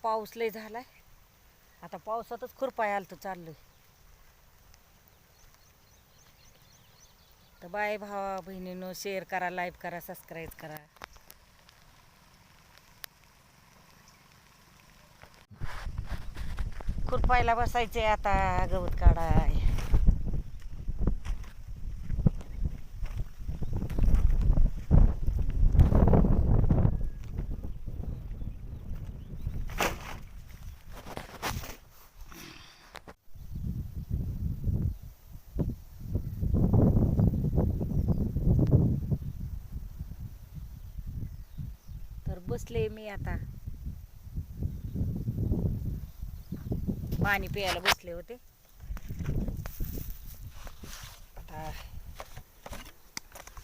पाऊस लय झालाय. आता पावसातच खुरपाय आलतं चाललंय. तर बाय भावा बहिणींनो, शेअर करा, लाईक करा, सबस्क्राईब करा. खुरपायला बसायचे आता, गवत काढाय. तर बसले मी आता, पाणी प्यायला बसले होते. आता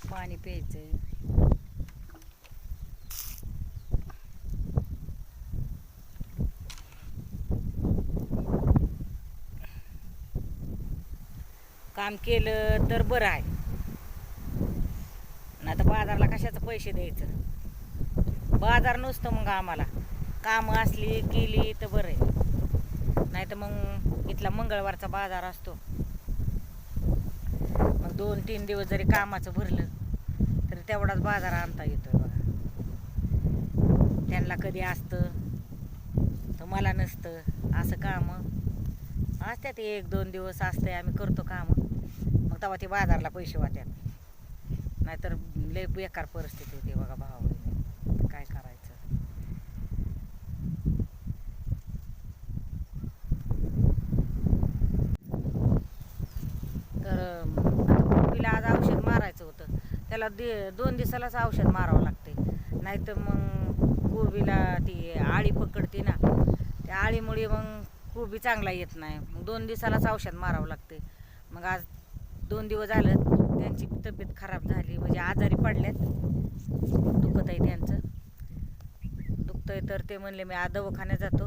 पाणी प्यायचंय. काम केलं तर बरं आहे, नाही तर बाजारला कशाचं पैसे द्यायचं. बाजार नसतं मग आम्हाला, कामं असली केली तर बरं आहे. नाही तर मग इथला मंगळवारचा बाजार असतो. मग 2-3 दिवस जरी कामाचं भरलं तरी तेवढाच बाजार आणता येतोय बघा. त्यांना कधी असतं तर मला नसतं. असं कामं असतात, 1-2 दिवस असतंय, आम्ही करतो कामं. मग तेव्हा ते बाजारला पैसे वाट्यात. नाहीतर लय बेकार परिस्थिती होती बघा भावा, काय करायचं. तर कोबीला आज औषध मारायचं होतं. त्याला 2 दिवसालाच औषध मारावं लागते. नाहीतर मग कोबीला ती आळी पकडते ना, त्या आळीमुळे मग कोबी चांगला येत नाही. मग 2 दिवसालाच औषध मारावं लागते. मग आज 2 दिवस झालं त्यांची तब्येत खराब झाली, म्हणजे आजारी पडल्यात. दुखत आहे त्यांचं, दुखतंय. तर ते म्हणले मी आज दवाखान्यात जातो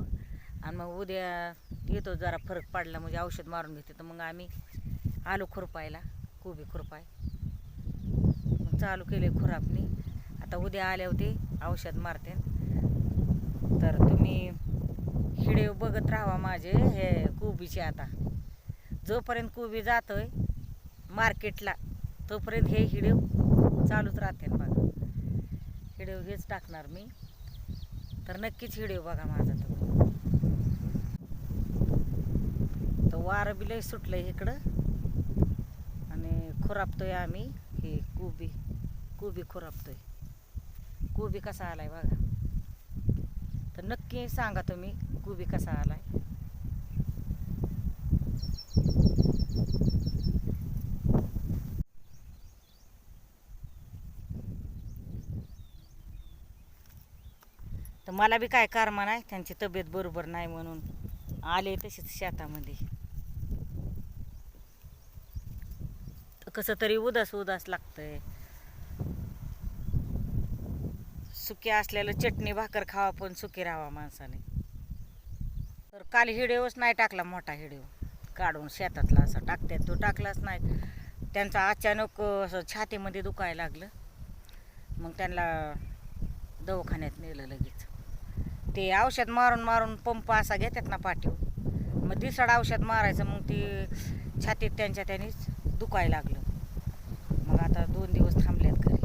आणि मग उद्या येतो, जरा फरक पडला म्हणजे औषध मारून घेते. तर मग आम्ही आलू खुरपायला, कोबी खुरपाय. मग चालू केले खुरापणी. आता उद्या आले होते औषध मारते. तर तुम्ही व्हिडिओ बघत राहा माझे हे कोबीचे. आता जोपर्यंत कोबी जातोय मार्केटला तोपर्यंत हे व्हिडिओ चालूच राहते बघा. व्हिडिओ हेच टाकणार मी, तर नक्कीच व्हिडिओ बघा माझा तुम्ही. तर वारं बी लय सुटलंय इकडं आणि खुरापतोय आम्ही हे कोबी खुरापतोय. कोबी कसा आलाय बघा, तर नक्की सांगा तुम्ही कोबी कसा आलाय. तर मला बी काय कारमा नाही, त्यांची तब्येत बरोबर नाही म्हणून आले तसेच शेतामध्ये. कसं तरी उदास लागतंय. सुकी असलेलं चटणी भाकर खावा पण सुखी राहावा माणसाने. तर काल व्हिडिओच नाही टाकला, मोठा व्हिडिओ काढून शेतातला असा टाकतात, तो टाकलाच नाही. त्यांचा अचानक असं छातीमध्ये दुखायला लागलं. मग त्यांना दवाखान्यात नेलं लगेच. ते औषध मारून पंप असा घेतात ना पाठीवर, मग दिसाड औषध मारायचं. मग ती छातीत त्यांच्या त्यानेच दुखायला लागलं. मग आता 2 दिवस थांबलेत घरी.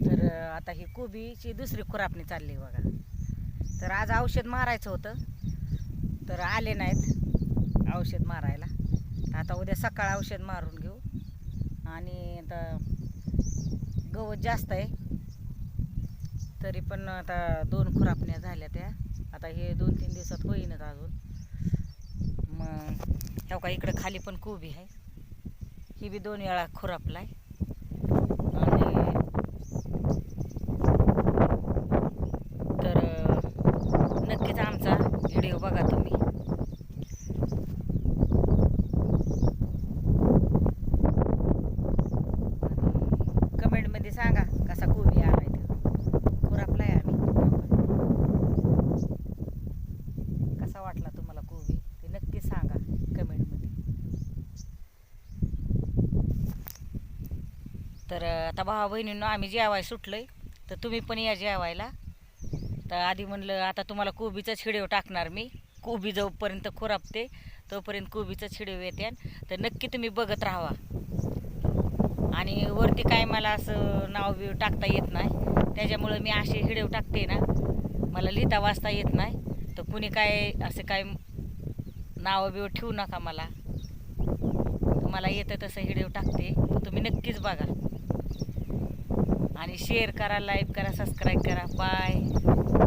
तर आता ही कोबीची दुसरी खुरापणी चालली बघा. तर आज औषध मारायचं होतं तर आले नाहीत औषध मारायला. आता उद्या सकाळ औषध मारून घेऊ. आणि आता गवत जास्त आहे तरी पण आता 2 खुरापण्या झाल्या त्या. आता हे 2-3 दिवसात होईनच अजून. मग ह्या का इकडं खाली पण कोबी आहे, ही बी 2 वेळा खुरापलाय. आणि तर नक्कीच आमचा व्हिडिओ बघा तुम्ही. कमेंटमध्ये सांगा कसा कोबी आलाय, तो खुरापलाय आम्ही. कसा वाटला तुम्हाला कोबी ते नक्की सांगा कमेंटमध्ये. तर आता भावा बहिणींनो आम्ही जेवाय सुटलोय, तर तुम्ही पण या जेवायला. तर आधी म्हणलं आता तुम्हाला कोबीचाच व्हिडिओ टाकणार मी. कोबी जोपर्यंत खुरापते तोपर्यंत कोबीचाच व्हिडिओ येते, तर नक्की तुम्ही बघत राहा. आणि वरती काय मला असं नाव बिव टाकता येत नाही, त्याच्यामुळं मी असे व्हिडिओ टाकते ना, मला लिहिता वाचता येत नाही. तर कुणी काय असं काय नावं बिव ठेवू नका मला. मला येतं तसं व्हिडिओ टाकते, तुम्ही नक्कीच बघा. आणि शेअर करा, लाईक करा, सबस्क्राईब करा. बाय.